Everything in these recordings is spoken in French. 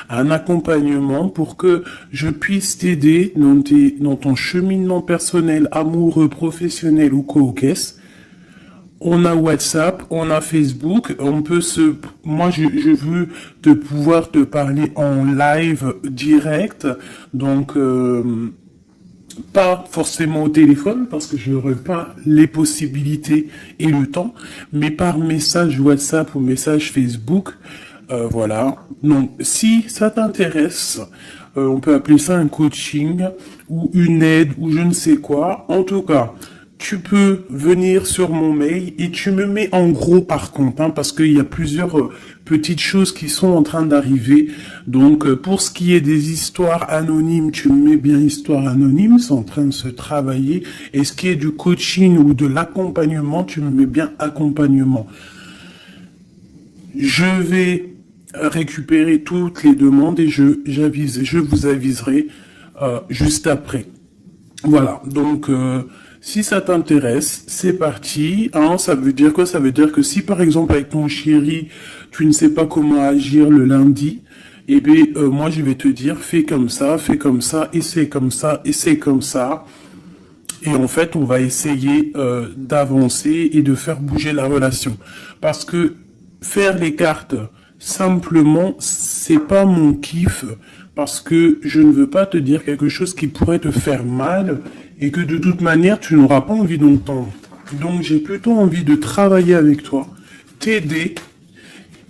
un accompagnement pour que je puisse t'aider dans ton cheminement personnel, amoureux, professionnel ou quoi qu'est-ce. On a WhatsApp, on a Facebook, moi je veux te pouvoir te parler en live direct, donc pas forcément au téléphone parce que je n'aurai pas les possibilités et le temps, mais par message WhatsApp ou message Facebook, voilà. Donc si ça t'intéresse, on peut appeler ça un coaching ou une aide ou je ne sais quoi. En tout cas, tu peux venir sur mon mail et tu me mets en gros par contre, hein, parce qu'il y a plusieurs petites choses qui sont en train d'arriver. Donc pour ce qui est des histoires anonymes, tu me mets bien histoire anonyme, c'est en train de se travailler. Et ce qui est du coaching ou de l'accompagnement, tu me mets bien accompagnement. Je vais récupérer toutes les demandes et je vous aviserai juste après. Voilà, donc si ça t'intéresse, c'est parti. Hein, ça veut dire quoi? Ça veut dire que si par exemple avec ton chéri, tu ne sais pas comment agir le lundi, eh bien moi je vais te dire fais comme ça, et c'est comme ça, et c'est comme ça. Et en fait, on va essayer d'avancer et de faire bouger la relation. Parce que faire les cartes simplement, c'est pas mon kiff. Parce que je ne veux pas te dire quelque chose qui pourrait te faire mal et que de toute manière, tu n'auras pas envie d'entendre. Donc, j'ai plutôt envie de travailler avec toi, t'aider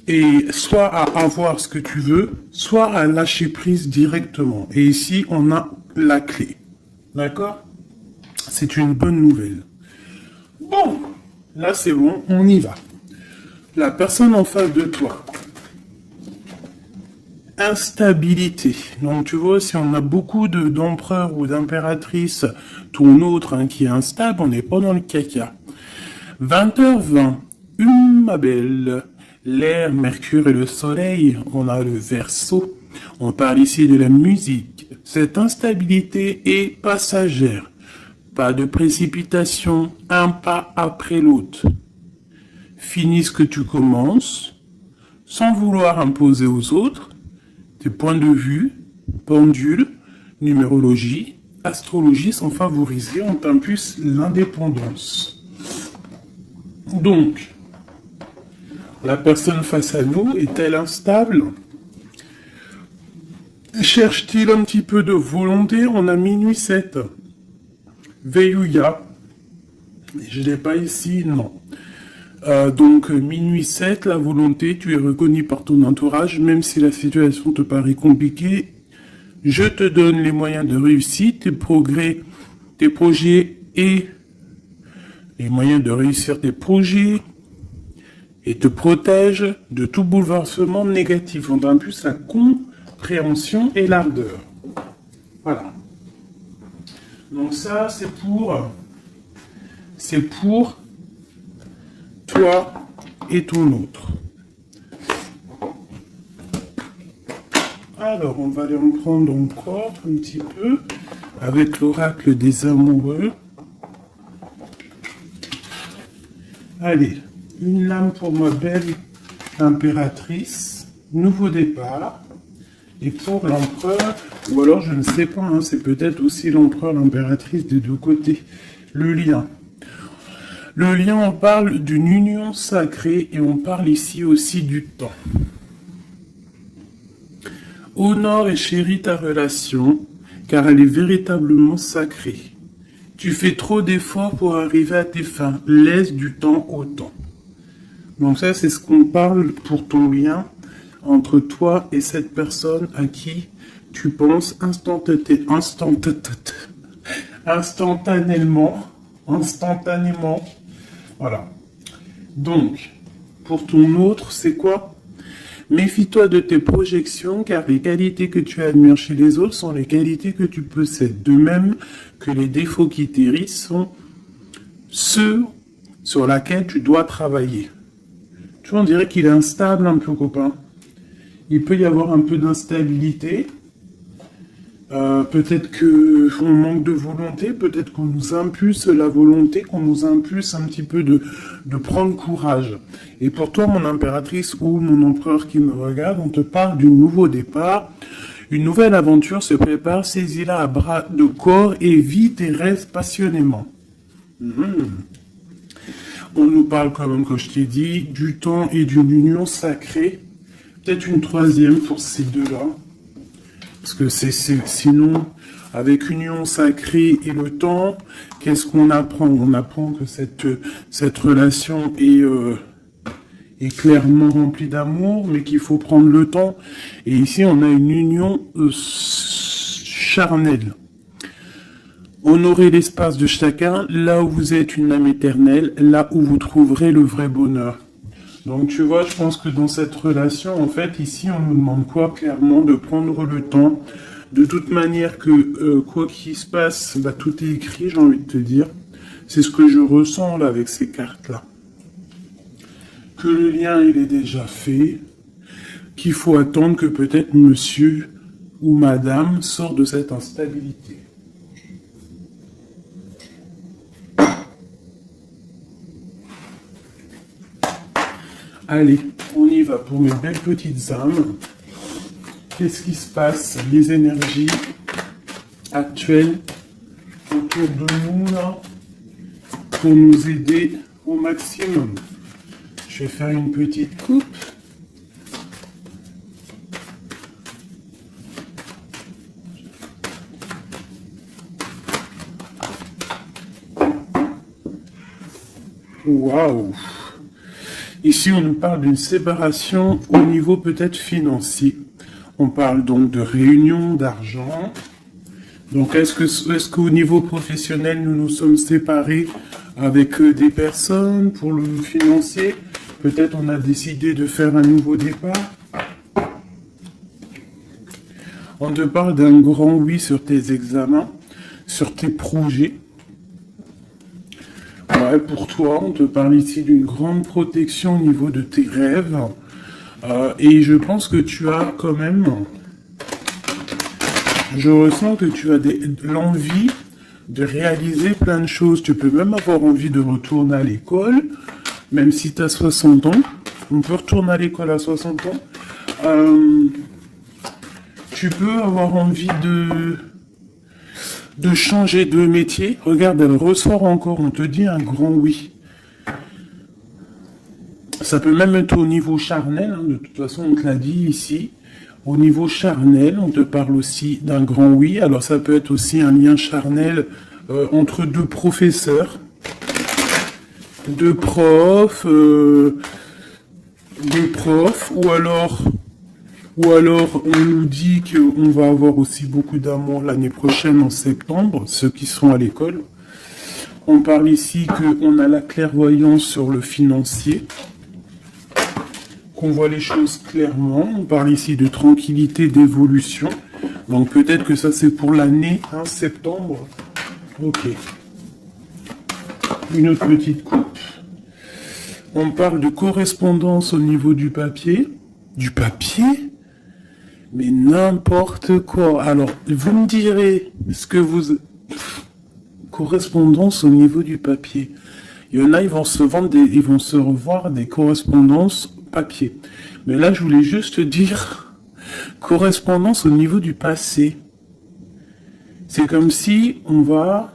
et soit à avoir ce que tu veux, soit à lâcher prise directement. Et ici, on a la clé. D'accord? C'est une bonne nouvelle. Bon, là c'est bon, on y va. La personne en face de toi. Instabilité. Donc tu vois, si on a beaucoup d'empereurs ou d'impératrices, ton autre hein, qui est instable, on n'est pas dans le caca. 20h20, ma belle. L'air, Mercure et le Soleil, on a le Verseau. On parle ici de la musique. Cette instabilité est passagère. Pas de précipitation, un pas après l'autre. Finis ce que tu commences, sans vouloir imposer aux autres. Tes points de vue, pendule, numérologie, astrologie sont favorisés, on t'impulse l'indépendance. Donc, la personne face à nous est-elle instable? Cherche-t-il un petit peu de volonté? On a minuit 7. Veillouya. Je l'ai pas ici, non. Donc, minuit 7, la volonté, tu es reconnu par ton entourage, même si la situation te paraît compliquée. Je te donne les moyens de réussite, tes progrès, tes projets et les moyens de réussir tes projets et te protège de tout bouleversement négatif. On a en plus la compréhension et l'ardeur. Voilà. Donc ça, c'est pour toi et ton autre. Alors, on va aller en prendre encore un petit peu avec l'oracle des amoureux. Allez, une lame pour ma belle impératrice, nouveau départ. Et pour l'empereur, ou alors je ne sais pas, hein, c'est peut-être aussi l'empereur, l'impératrice des deux côtés, le lien. Le lien, on parle d'une union sacrée et on parle ici aussi du temps. Honore et chéris ta relation, car elle est véritablement sacrée. Tu fais trop d'efforts pour arriver à tes fins. Laisse du temps au temps. Donc ça, c'est ce qu'on parle pour ton lien entre toi et cette personne à qui tu penses instantanément. Voilà. Donc, pour ton autre, c'est quoi? Méfie-toi de tes projections, car les qualités que tu admires chez les autres sont les qualités que tu possèdes. De même que les défauts qui t'hérissent sont ceux sur lesquels tu dois travailler. Tu vois, on dirait qu'il est instable un peu, copain. Il peut y avoir un peu d'instabilité. Peut-être que on manque de volonté, peut-être qu'on nous impulse la volonté, qu'on nous impulse un petit peu de prendre courage. Et pour toi, mon impératrice ou mon empereur qui me regarde, on te parle du nouveau départ. Une nouvelle aventure se prépare, saisis-la à bras de corps et vis tes rêves passionnément. On nous parle quand même, comme je t'ai dit, du temps et d'une union sacrée. Peut-être une troisième pour ces deux-là. Parce que sinon, avec union sacrée et le temps, qu'est-ce qu'on apprend? On apprend que cette relation est clairement remplie d'amour, mais qu'il faut prendre le temps. Et ici, on a une union charnelle. Honorez l'espace de chacun, là où vous êtes une âme éternelle, là où vous trouverez le vrai bonheur. Donc tu vois, je pense que dans cette relation, en fait, ici, on nous demande quoi? Clairement, de prendre le temps. De toute manière que quoi qu'il se passe, bah, tout est écrit, j'ai envie de te dire. C'est ce que je ressens là avec ces cartes-là. Que le lien, il est déjà fait. Qu'il faut attendre que peut-être monsieur ou madame sort de cette instabilité. Allez, on y va pour mes belles petites âmes. Qu'est-ce qui se passe? Les énergies actuelles autour de nous, là, pour nous aider au maximum. Je vais faire une petite coupe. Waouh! Ici, on nous parle d'une séparation au niveau peut-être financier. On parle donc de réunion d'argent. Donc, est-ce qu'au niveau professionnel, nous nous sommes séparés avec des personnes pour le financier? Peut-être on a décidé de faire un nouveau départ. On te parle d'un grand oui sur tes examens, sur tes projets. Ouais, pour toi, on te parle ici d'une grande protection au niveau de tes rêves. Et je pense que tu as quand même... Je ressens que tu as l'envie de réaliser plein de choses. Tu peux même avoir envie de retourner à l'école, même si tu as 60 ans. On peut retourner à l'école à 60 ans. Tu peux avoir envie de changer de métier. Regarde, elle ressort encore, on te dit un grand oui. Ça peut même être au niveau charnel, hein, de toute façon on te l'a dit ici. Au niveau charnel, on te parle aussi d'un grand oui. Alors ça peut être aussi un lien charnel entre deux professeurs, deux profs, ou alors on nous dit qu'on va avoir aussi beaucoup d'amour l'année prochaine en septembre, ceux qui sont à l'école. On parle ici qu'on a la clairvoyance sur le financier, qu'on voit les choses clairement. On parle ici de tranquillité, d'évolution. Donc peut-être que ça c'est pour l'année, hein, septembre. Ok. Une autre petite coupe. On parle de correspondance au niveau du papier. Du papier? Mais n'importe quoi. Alors, vous me direz ce que vous... Correspondance au niveau du papier. Il y en a, ils vont se revoir des correspondances papier. Mais là, je voulais juste dire correspondance au niveau du passé. C'est comme si on va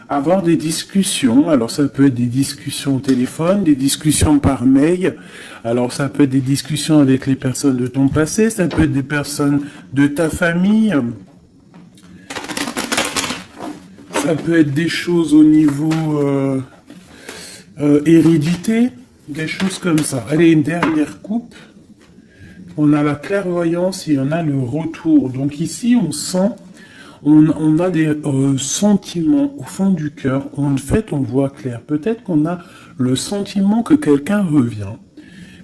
avoir des discussions. Alors, ça peut être des discussions au téléphone, des discussions par mail. Alors, ça peut être des discussions avec les personnes de ton passé. Ça peut être des personnes de ta famille. Ça peut être des choses au niveau hérédité. Des choses comme ça. Allez, une dernière coupe. On a la clairvoyance et on a le retour. Donc ici, on sent, on a des sentiments au fond du cœur. En fait, on voit clair. Peut-être qu'on a le sentiment que quelqu'un revient.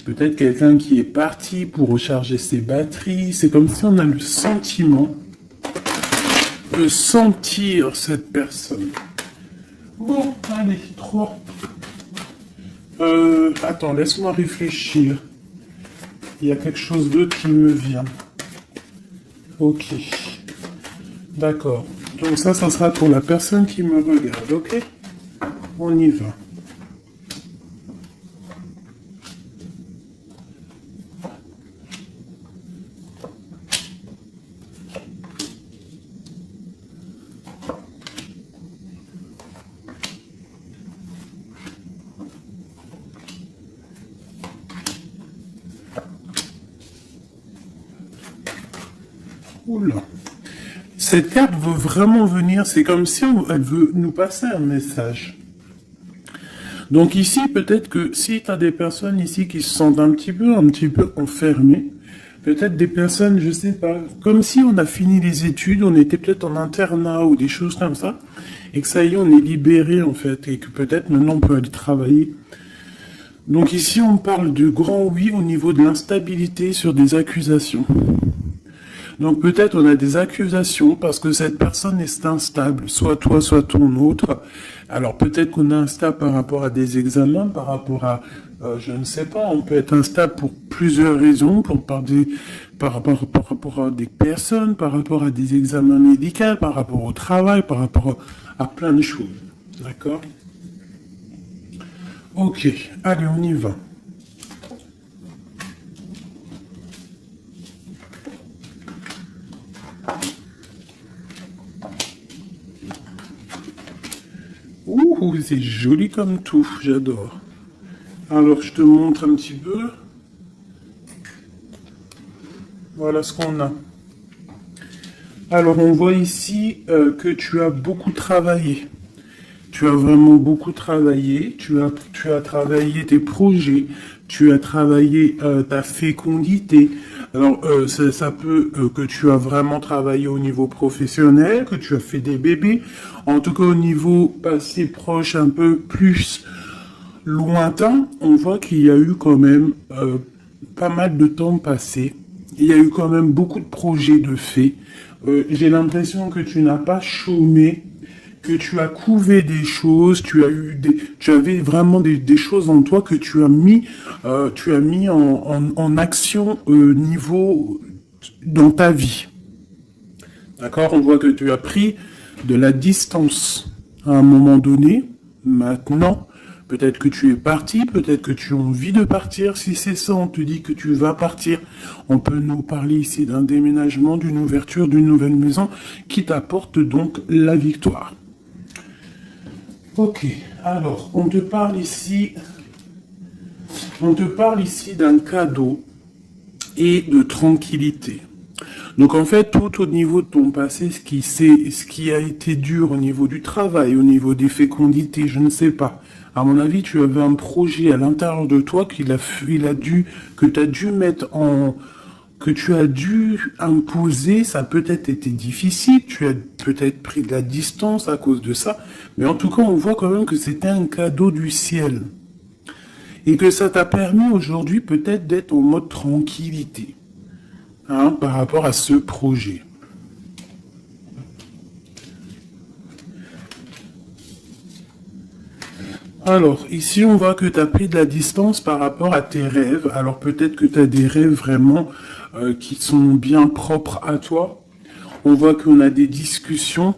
Peut-être quelqu'un qui est parti pour recharger ses batteries. C'est comme si on a le sentiment de sentir cette personne. Bon, allez, 3. Attends, laisse-moi réfléchir. Il y a quelque chose d'autre qui me vient. Ok. D'accord. Donc ça sera pour la personne qui me regarde, ok? On y va. Oula. Cette carte veut vraiment venir, c'est comme si elle veut nous passer un message. Donc ici, peut-être que si tu as des personnes ici qui se sentent un petit peu enfermées, peut-être des personnes, je sais pas, comme si on a fini les études, on était peut-être en internat ou des choses comme ça, et que ça y est, on est libéré en fait, et que peut-être maintenant on peut aller travailler. Donc ici, on parle de grand oui au niveau de l'instabilité sur des accusations. Donc peut-être on a des accusations parce que cette personne est instable, soit toi, soit ton autre. Alors peut-être qu'on est instable par rapport à des examens, par rapport à, je ne sais pas, on peut être instable pour plusieurs raisons, par rapport à des personnes, par rapport à des examens médicaux, par rapport au travail, par rapport à plein de choses. D'accord? Ok, allez, on y va. Ouh, c'est joli comme tout, j'adore. Alors, je te montre un petit peu. Voilà ce qu'on a. Alors, on voit ici que tu as beaucoup travaillé. Tu as vraiment beaucoup travaillé. Tu as travaillé tes projets. Tu as travaillé ta fécondité. Alors, ça peut que tu as vraiment travaillé au niveau professionnel, que tu as fait des bébés. En tout cas, au niveau passé proche, un peu plus lointain, on voit qu'il y a eu quand même pas mal de temps passé. Il y a eu quand même beaucoup de projets de faits. J'ai l'impression que tu n'as pas chômé, que tu as couvé des choses, tu avais vraiment des choses en toi que tu as mis en action niveau dans ta vie. D'accord? On voit que tu as pris de la distance à un moment donné. Maintenant, peut-être que tu es parti, peut-être que tu as envie de partir. Si c'est ça, on te dit que tu vas partir. On peut nous parler ici d'un déménagement, d'une ouverture, d'une nouvelle maison qui t'apporte donc la victoire. Ok, alors, on te parle ici d'un cadeau et de tranquillité. Donc en fait, tout au niveau de ton passé, ce qui a été dur au niveau du travail, au niveau des fécondités, je ne sais pas. À mon avis, tu avais un projet à l'intérieur de toi que tu as dû imposer. Ça a peut-être été difficile, tu as peut-être pris de la distance à cause de ça, mais en tout cas, on voit quand même que c'était un cadeau du ciel. Et que ça t'a permis aujourd'hui peut-être d'être en mode tranquillité. Par rapport à ce projet. Alors, ici, on voit que tu as pris de la distance par rapport à tes rêves. Alors, peut-être que tu as des rêves vraiment qui sont bien propres à toi. On voit qu'on a des discussions.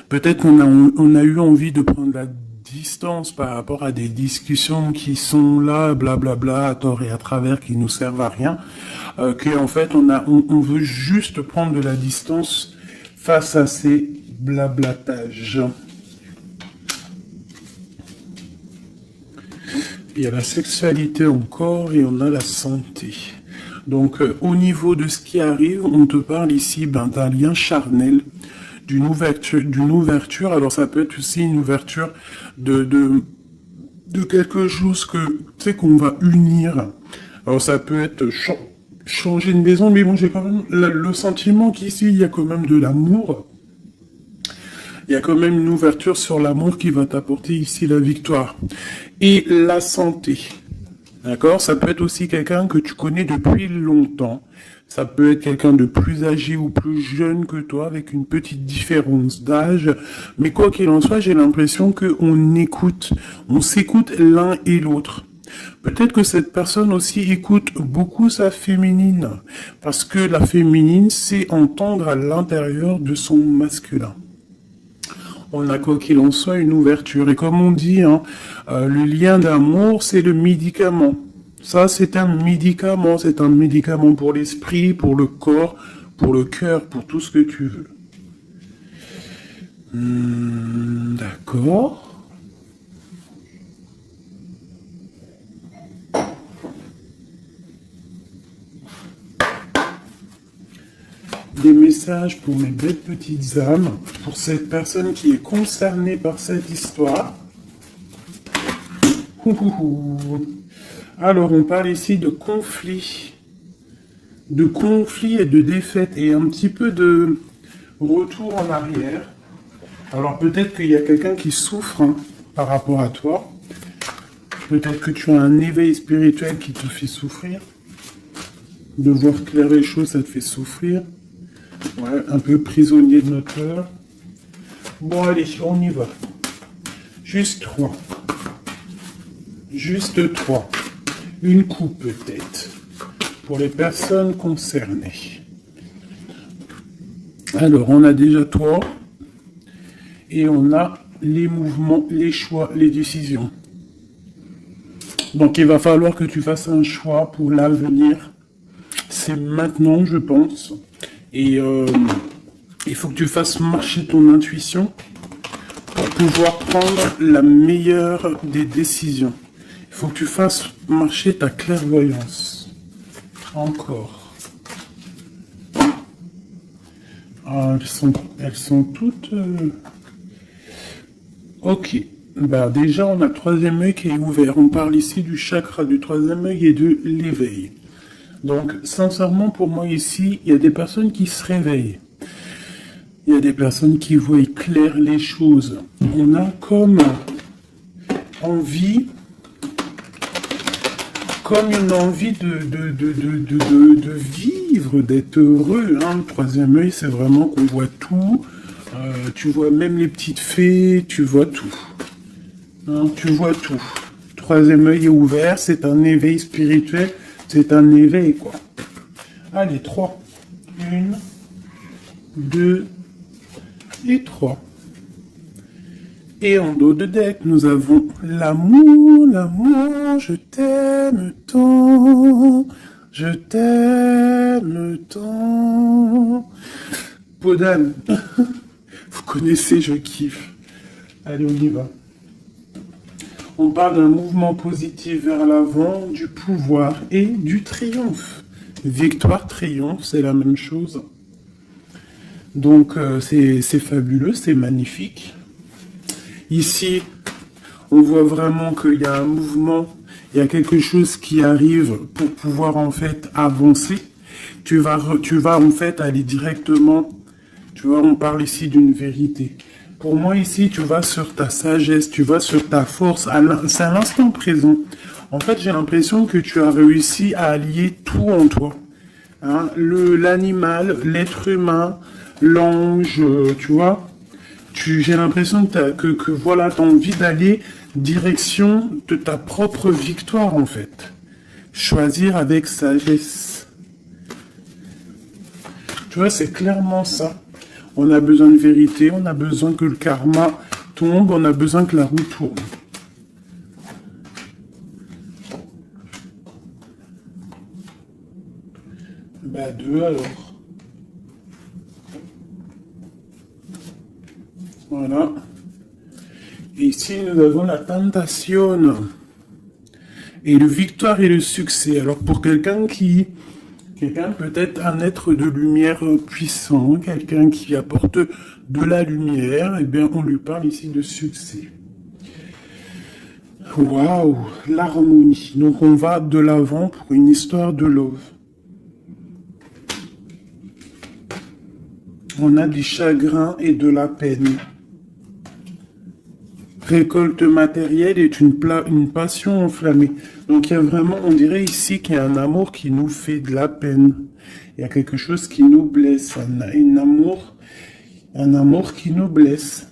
Peut-être on a eu envie de prendre la distance par rapport à des discussions qui sont là, blablabla, à tort et à travers, qui nous servent à rien. Qu'en fait, on veut juste prendre de la distance face à ces blablatages. Il y a la sexualité encore et on a la santé. Donc, au niveau de ce qui arrive, on te parle ici d'un lien charnel, d'une ouverture. Alors, ça peut être aussi une ouverture de quelque chose que, tu sais, qu'on va unir. Alors, ça peut être changer de maison, mais bon, j'ai quand même le sentiment qu'ici, il y a quand même de l'amour. Il y a quand même une ouverture sur l'amour qui va t'apporter ici la victoire. Et la santé. D'accord? Ça peut être aussi quelqu'un que tu connais depuis longtemps. Ça peut être quelqu'un de plus âgé ou plus jeune que toi, avec une petite différence d'âge. Mais quoi qu'il en soit, j'ai l'impression qu'on s'écoute l'un et l'autre. Peut-être que cette personne aussi écoute beaucoup sa féminine, parce que la féminine, c'est entendre à l'intérieur de son masculin. On a quoi qu'il en soit une ouverture. Et comme on dit, hein, le lien d'amour, c'est le médicament. Ça, c'est un médicament. C'est un médicament pour l'esprit, pour le corps, pour le cœur, pour tout ce que tu veux. D'accord. Des messages pour mes belles petites âmes, pour cette personne qui est concernée par cette histoire. Alors, on parle ici de conflit et de défaite et un petit peu de retour en arrière. Alors, peut-être qu'il y a quelqu'un qui souffre hein, par rapport à toi. Peut-être que tu as un éveil spirituel qui te fait souffrir. De voir clair les choses, ça te fait souffrir. Ouais, un peu prisonnier de notre cœur. Bon, allez, on y va. Juste 3. Juste 3. Une coupe peut-être. Pour les personnes concernées. Alors, on a déjà toi. Et on a les mouvements, les choix, les décisions. Donc, il va falloir que tu fasses un choix pour l'avenir. C'est maintenant, je pense. Et il faut que tu fasses marcher ton intuition pour pouvoir prendre la meilleure des décisions. Il faut que tu fasses marcher ta clairvoyance. Encore. Ah, elles sont toutes... Ok. Bah, déjà, on a le troisième œil qui est ouvert. On parle ici du chakra du troisième œil et de l'éveil. Donc, sincèrement, pour moi ici, il y a des personnes qui se réveillent. Il y a des personnes qui voient clair les choses. On a comme envie, comme une envie de vivre, d'être heureux. Hein. Le troisième œil, c'est vraiment qu'on voit tout. Tu vois même les petites fées, tu vois tout. Hein, tu vois tout. Troisième œil est ouvert, c'est un éveil spirituel. C'est un éveil, quoi. Allez, 3. 1, 2 et 3. Et en dos de deck, nous avons l'amour, l'amour, je t'aime tant, je t'aime tant. Peau d'âme, vous connaissez, je kiffe. Allez, on y va. On parle d'un mouvement positif vers l'avant, du pouvoir et du triomphe. Victoire, triomphe, c'est la même chose. Donc, c'est fabuleux, c'est magnifique. Ici, on voit vraiment qu'il y a un mouvement, il y a quelque chose qui arrive pour pouvoir en fait avancer. Tu vas en fait aller directement, tu vois, on parle ici d'une vérité. Pour moi, ici, tu vas sur ta sagesse, tu vas sur ta force. C'est à l'instant présent. En fait, j'ai l'impression que tu as réussi à allier tout en toi. Hein, l'animal, l'être humain, l'ange, tu vois. J'ai l'impression que voilà, tu as envie d'aller direction de ta propre victoire, en fait. Choisir avec sagesse. Tu vois, c'est clairement ça. On a besoin de vérité, on a besoin que le karma tombe, on a besoin que la roue tourne. Bah 2 alors. Voilà. Et ici, nous avons la tentation. Et le victoire et le succès. Alors pour quelqu'un peut-être un être de lumière puissant, quelqu'un qui apporte de la lumière, eh bien, on lui parle ici de succès. Waouh, l'harmonie. Donc, on va de l'avant pour une histoire de love. On a du chagrin et de la peine. Récolte matérielle est une passion enflammée. Donc il y a vraiment, on dirait ici qu'il y a un amour qui nous fait de la peine. Il y a quelque chose qui nous blesse, un amour qui nous blesse.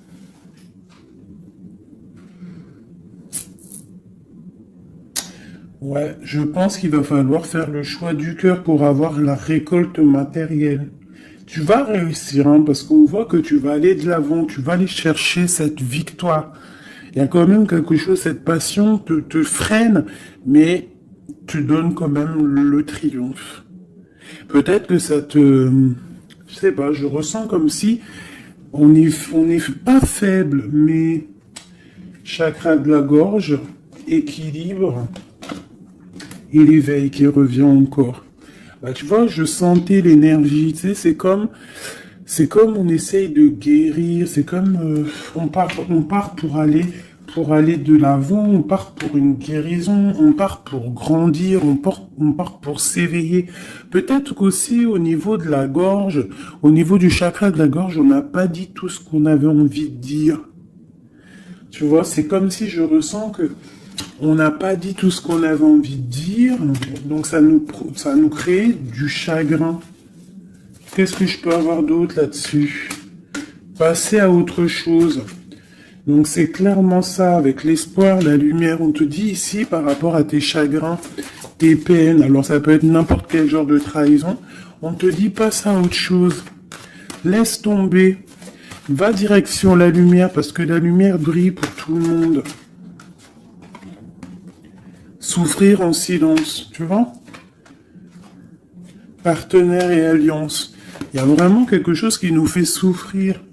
Ouais, je pense qu'il va falloir faire le choix du cœur pour avoir la récolte matérielle. Tu vas réussir, hein, parce qu'on voit que tu vas aller de l'avant, tu vas aller chercher cette victoire. Il y a quand même quelque chose, cette passion te freine, mais tu donnes quand même le triomphe. Peut-être que ça te... Je sais pas, je ressens comme si on est pas faible, mais chakra de la gorge, équilibre, et l'éveil qui revient encore. Bah, tu vois, je sentais l'énergie, tu sais, c'est comme on essaye de guérir, c'est comme on part pour aller de l'avant, on part pour une guérison, on part pour grandir, on part pour s'éveiller. Peut-être qu'aussi au niveau de la gorge, au niveau du chakra de la gorge, on n'a pas dit tout ce qu'on avait envie de dire. Tu vois, c'est comme si je ressens que on n'a pas dit tout ce qu'on avait envie de dire, donc ça nous crée du chagrin. Qu'est-ce que je peux avoir d'autre là-dessus? Passer à autre chose. Donc c'est clairement ça, avec l'espoir, la lumière. On te dit ici par rapport à tes chagrins, tes peines, alors ça peut être n'importe quel genre de trahison, on te dit passe à autre chose. Laisse tomber. Va direction la lumière, parce que la lumière brille pour tout le monde. Souffrir en silence, tu vois? Partenaire et alliance. Il y a vraiment quelque chose qui nous fait souffrir.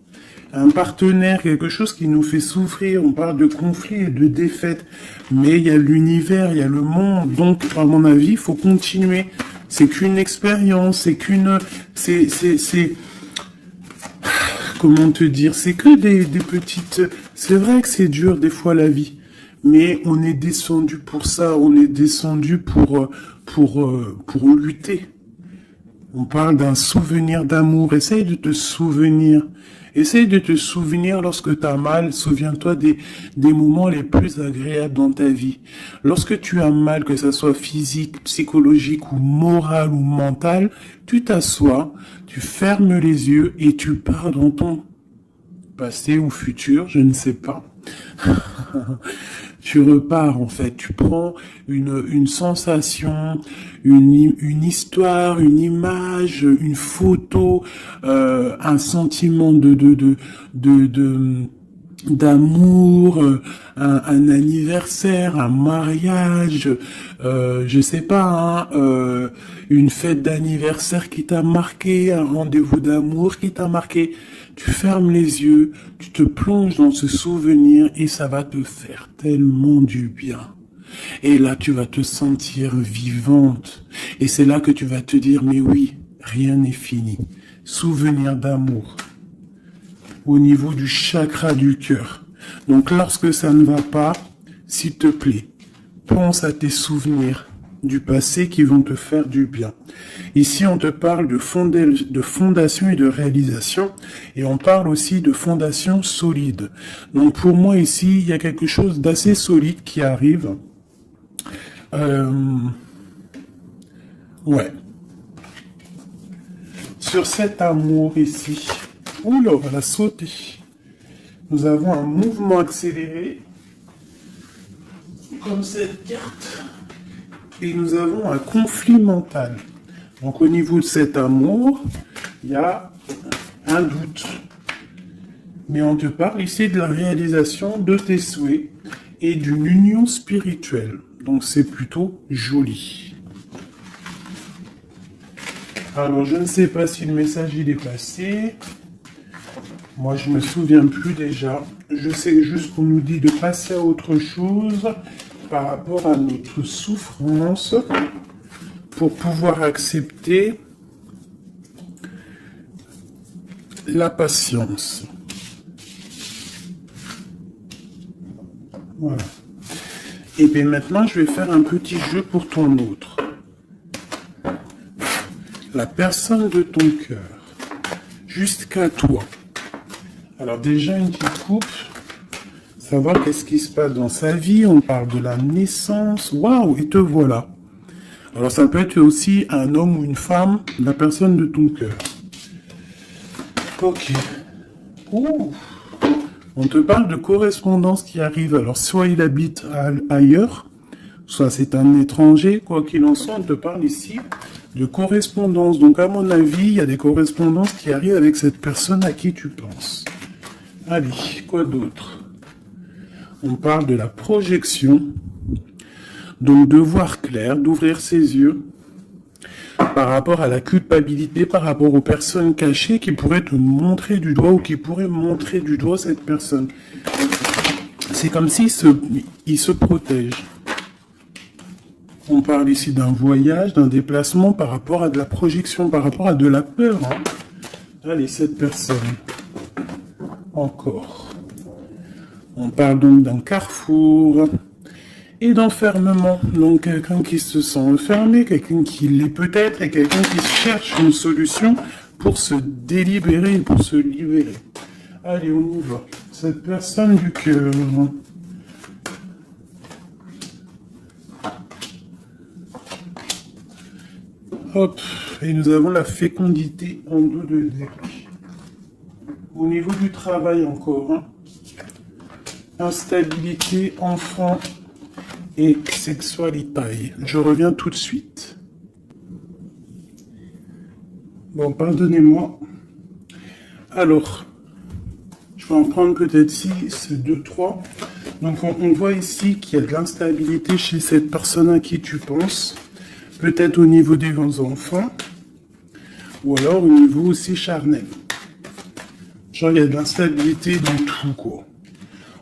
Un partenaire, quelque chose qui nous fait souffrir. On parle de conflit et de défaite. Mais il y a l'univers, il y a le monde. Donc, à mon avis, il faut continuer. C'est qu'une expérience, comment te dire, c'est que des petites... C'est vrai que c'est dur des fois la vie. Mais on est descendu pour ça, on est descendu pour lutter. On parle d'un souvenir d'amour. Essaye de te souvenir. Essaye de te souvenir lorsque tu as mal. Souviens-toi des moments les plus agréables dans ta vie. Lorsque tu as mal, que ce soit physique, psychologique ou moral ou mental, tu t'assois, tu fermes les yeux et tu pars dans ton passé ou futur, je ne sais pas. Tu repars en fait, tu prends une sensation, une histoire, une image, une photo, un sentiment d'amour, un anniversaire, un mariage, je sais pas, hein, une fête d'anniversaire qui t'a marqué, un rendez-vous d'amour qui t'a marqué. Tu fermes les yeux, tu te plonges dans ce souvenir et ça va te faire tellement du bien. Et là, tu vas te sentir vivante. Et c'est là que tu vas te dire, mais oui, rien n'est fini. Souvenir d'amour au niveau du chakra du cœur. Donc lorsque ça ne va pas, s'il te plaît, pense à tes souvenirs du passé qui vont te faire du bien. Ici, on te parle de fondation et de réalisation, et on parle aussi de fondation solide. Donc pour moi ici, il y a quelque chose d'assez solide qui arrive. Ouais. Sur cet amour ici, oula, on va sauter. Nous avons un mouvement accéléré, comme cette carte, et nous avons un conflit mental. Donc au niveau de cet amour, il y a un doute. Mais on te parle ici de la réalisation de tes souhaits et d'une union spirituelle. Donc c'est plutôt joli. Alors je ne sais pas si le message il est passé. Moi je me souviens plus déjà. Je sais juste qu'on nous dit de passer à autre chose par rapport à notre souffrance pour pouvoir accepter la patience. Voilà. Et bien maintenant, je vais faire un petit jeu pour ton autre. La personne de ton cœur, jusqu'à toi. Alors déjà, une petite coupe. Savoir qu'est-ce qui se passe dans sa vie. On parle de la naissance. Waouh, et te voilà. Alors ça peut être aussi un homme ou une femme, la personne de ton cœur. Ok. Ouh. On te parle de correspondance qui arrive. Alors soit il habite ailleurs, soit c'est un étranger, quoi qu'il en soit, on te parle ici de correspondance. Donc à mon avis, il y a des correspondances qui arrivent avec cette personne à qui tu penses. Allez, quoi d'autre? On parle de la projection, donc de voir clair, d'ouvrir ses yeux par rapport à la culpabilité, par rapport aux personnes cachées qui pourraient te montrer du doigt ou qui pourraient montrer du doigt cette personne. C'est comme s'il se protège. On parle ici d'un voyage, d'un déplacement par rapport à de la projection, par rapport à de la peur. Hein. Allez, cette personne. Encore. On parle donc d'un carrefour et d'enfermement. Donc quelqu'un qui se sent enfermé, quelqu'un qui l'est peut-être, et quelqu'un qui cherche une solution pour se délibérer, pour se libérer. Allez, on y va. Cette personne du cœur. Hop, et nous avons la fécondité en dos de deck. Au niveau du travail encore, hein. Instabilité, enfant et sexualité. Je reviens tout de suite. Bon, pardonnez-moi. Alors, je vais en prendre peut-être 6, 2, 3. Donc, on voit ici qu'il y a de l'instabilité chez cette personne à qui tu penses. Peut-être au niveau des enfants. Ou alors au niveau aussi charnel. Genre, il y a de l'instabilité dans tout, quoi.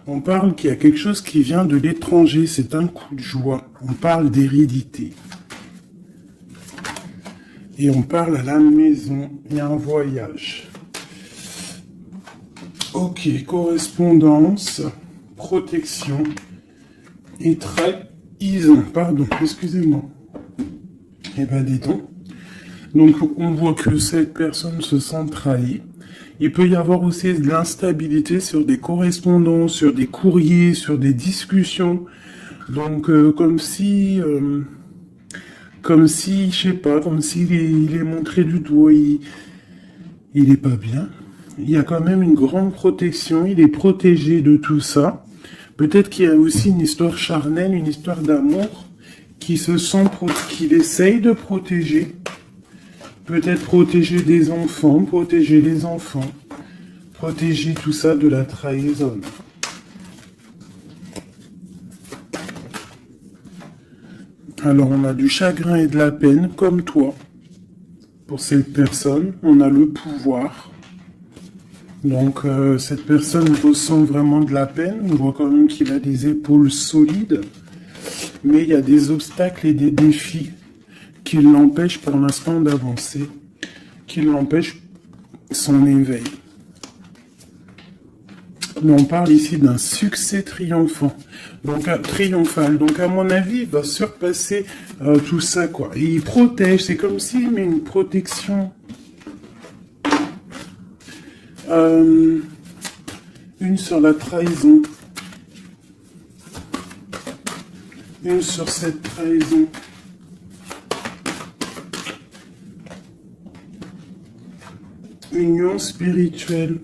On parle qu'il y a quelque chose qui vient de l'étranger, c'est un coup de joie. On parle d'hérédité. Et on parle à la maison, il y a un voyage. Ok, correspondance, protection et trahison. Pardon, excusez-moi. Eh ben, dis donc. Donc, on voit que cette personne se sent trahie. Il peut y avoir aussi de l'instabilité sur des correspondances, sur des courriers, sur des discussions. Donc, comme si, je sais pas, comme s'il il est montré du doigt, il est pas bien. Il y a quand même une grande protection, il est protégé de tout ça. Peut-être qu'il y a aussi une histoire charnelle, une histoire d'amour qui se sent, qu'il essaye de protéger. Peut-être protéger des enfants, protéger les enfants, protéger tout ça de la trahison. Alors on a du chagrin et de la peine, comme toi. Pour cette personne, on a le pouvoir. Donc cette personne ressent vraiment de la peine. On voit quand même qu'il a des épaules solides. Mais il y a des obstacles et des défis qui l'empêchent pour l'instant d'avancer, qui l'empêchent son éveil. Mais on parle ici d'un succès triomphant, donc triomphal. Donc à mon avis, il va surpasser tout ça, quoi. Et il protège, c'est comme s'il met une protection. Une sur la trahison. Une sur cette trahison. Union spirituelle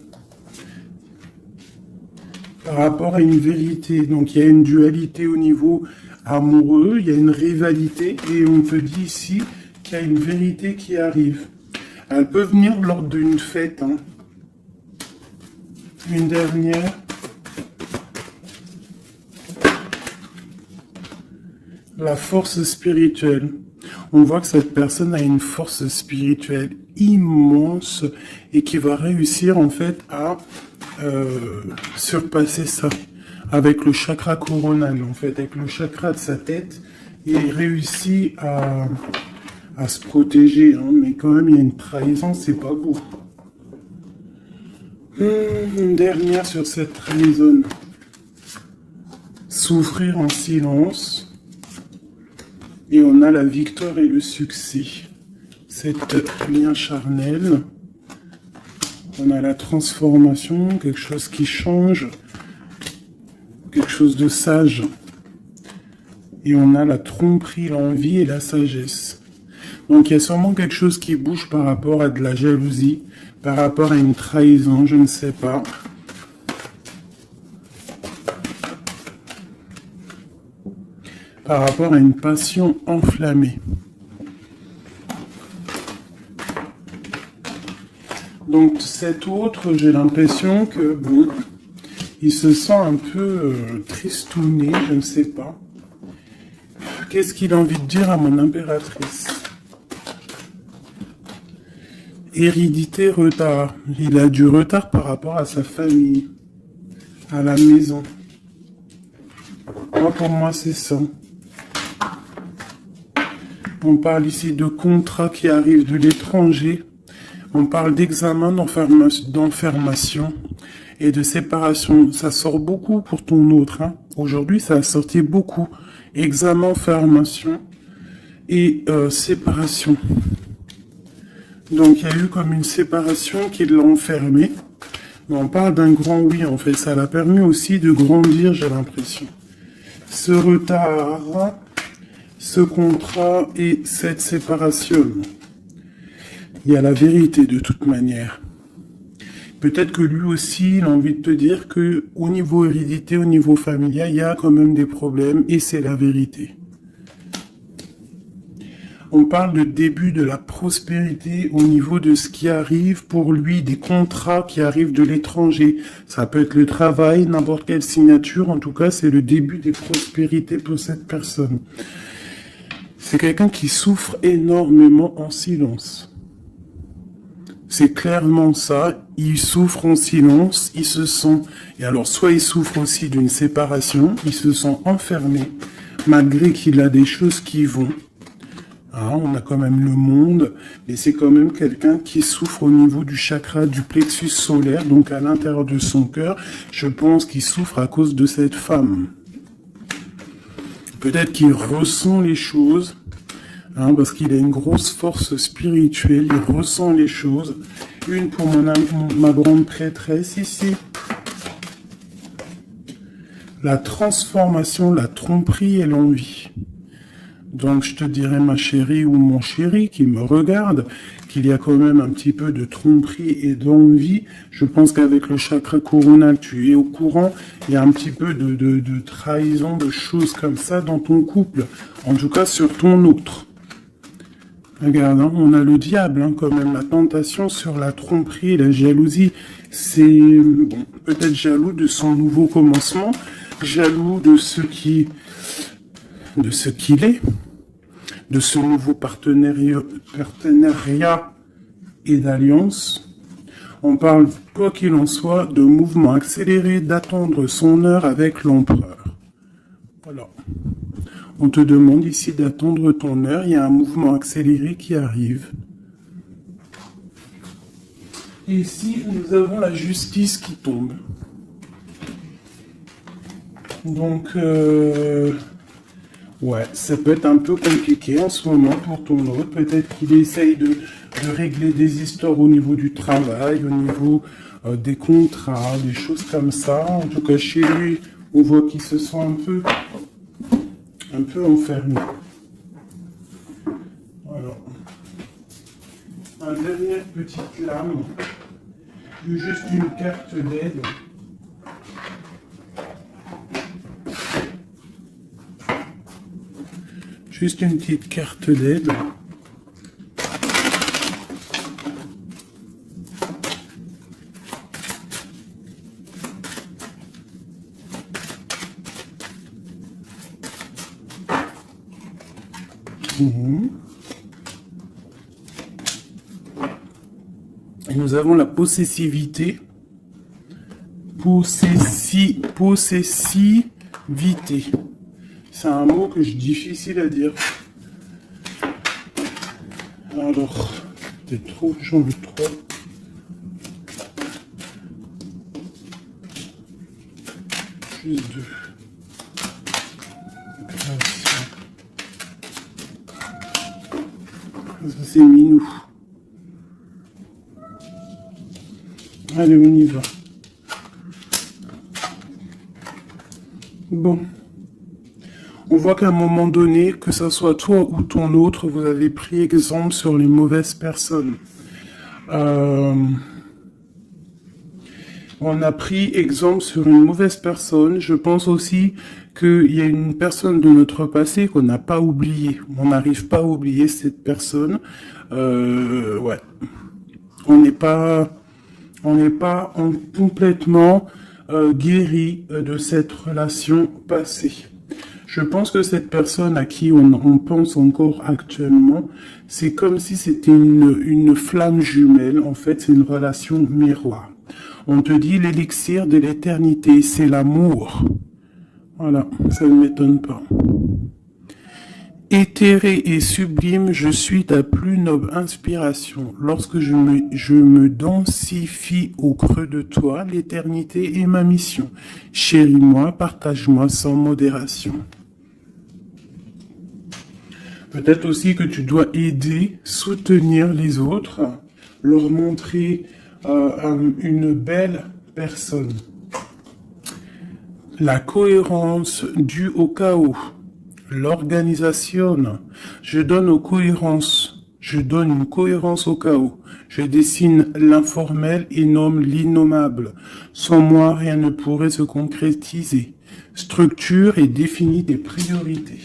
par rapport à une vérité. Donc il y a une dualité au niveau amoureux, il y a une rivalité et on te dit ici qu'il y a une vérité qui arrive. Elle peut venir lors d'une fête. Hein. Une dernière. La force spirituelle. On voit que cette personne a une force spirituelle immense et qui va réussir en fait à surpasser ça avec le chakra coronal, en fait, avec le chakra de sa tête. Il réussit à se protéger, hein, mais quand même il y a une trahison, c'est pas beau. Une dernière sur cette trahison. Souffrir en silence. Et on a la victoire et le succès. Cet lien charnel. On a la transformation, quelque chose qui change. Quelque chose de sage. Et on a la tromperie, l'envie et la sagesse. Donc il y a sûrement quelque chose qui bouge par rapport à de la jalousie, par rapport à une trahison, je ne sais pas. par rapport à une passion enflammée. Donc cet autre, j'ai l'impression que, bon, il se sent un peu tristouné, je ne sais pas. Qu'est-ce qu'il a envie de dire à mon impératrice? Hérédité, retard. Il a du retard par rapport à sa famille, à la maison. Moi, pour moi, c'est ça. On parle ici de contrats qui arrivent de l'étranger. On parle d'examen, d'enfermation et de séparation. Ça sort beaucoup pour ton autre. Hein. Aujourd'hui, ça a sorti beaucoup. Examen, enfermation et séparation. Donc, il y a eu comme une séparation qui l'a enfermé. Mais on parle d'un grand oui, en fait. Ça l'a permis aussi de grandir, j'ai l'impression. Ce retard, ce contrat et cette séparation. Il y a la vérité de toute manière. Peut-être que lui aussi, il a envie de te dire que au niveau hérédité, au niveau familial, il y a quand même des problèmes et c'est la vérité. On parle de début de la prospérité au niveau de ce qui arrive pour lui, des contrats qui arrivent de l'étranger. Ça peut être le travail, n'importe quelle signature. En tout cas, c'est le début des prospérités pour cette personne. C'est quelqu'un qui souffre énormément en silence. C'est clairement ça. Il souffre en silence. Il se sent... Et alors, soit il souffre aussi d'une séparation. Il se sent enfermé, malgré qu'il a des choses qui vont. Hein, on a quand même le monde, mais c'est quand même quelqu'un qui souffre au niveau du chakra du plexus solaire, donc à l'intérieur de son cœur. Je pense qu'il souffre à cause de cette femme. Peut-être qu'il ressent les choses, hein, parce qu'il a une grosse force spirituelle, il ressent les choses. Une pour ma grande prêtresse ici. La transformation, la tromperie et l'envie. Donc je te dirais, ma chérie ou mon chéri qui me regarde, qu'il y a quand même un petit peu de tromperie et d'envie. Je pense qu'avec le chakra coronal, tu es au courant. Il y a un petit peu de trahison, de choses comme ça dans ton couple. En tout cas, sur ton autre. Regarde, hein, on a le diable, hein, quand même, la tentation sur la tromperie et la jalousie. C'est bon, peut-être jaloux de son nouveau commencement, jaloux de ce qu'il est, de ce nouveau partenariat et d'alliance. On parle, quoi qu'il en soit, de mouvement accéléré, d'attendre son heure avec l'empereur. Voilà. On te demande ici d'attendre ton heure. Il y a un mouvement accéléré qui arrive. Et ici, nous avons la justice qui tombe. Donc, ouais, ça peut être un peu compliqué en ce moment pour ton autre. Peut-être qu'il essaye de régler des histoires au niveau du travail, au niveau des contrats, des choses comme ça. En tout cas, chez lui, on voit qu'il se sent un peu enfermé. Voilà. Un dernière petite lame. Juste une carte d'aide. Juste une petite carte d'aide. Et nous avons la possessivité. Possessivité. C'est un mot que je difficile à dire. Alors, c'est trop, j'en veux trop. Juste deux. Ça c'est minou. Allez, on y va. Bon. On voit qu'à un moment donné, que ce soit toi ou ton autre, vous avez pris exemple sur les mauvaises personnes. On a pris exemple sur une mauvaise personne. Je pense aussi qu'il y a une personne de notre passé qu'on n'a pas oubliée. On n'arrive pas à oublier cette personne. Ouais. On n'est pas complètement guéri de cette relation passée. Je pense que cette personne à qui on pense encore actuellement, c'est comme si c'était une flamme jumelle. En fait, c'est une relation miroir. On te dit l'élixir de l'éternité, c'est l'amour. Voilà, ça ne m'étonne pas. Éthéré et sublime, je suis ta plus noble inspiration. Lorsque je me densifie au creux de toi, l'éternité est ma mission. Chéris-moi, partage-moi sans modération. Peut-être aussi que tu dois aider, soutenir les autres, leur montrer une belle personne. La cohérence due au chaos. L'organisation. Je donne une cohérence au chaos. Je dessine l'informel et nomme l'innommable. Sans moi, rien ne pourrait se concrétiser. Structure et définis tes priorités.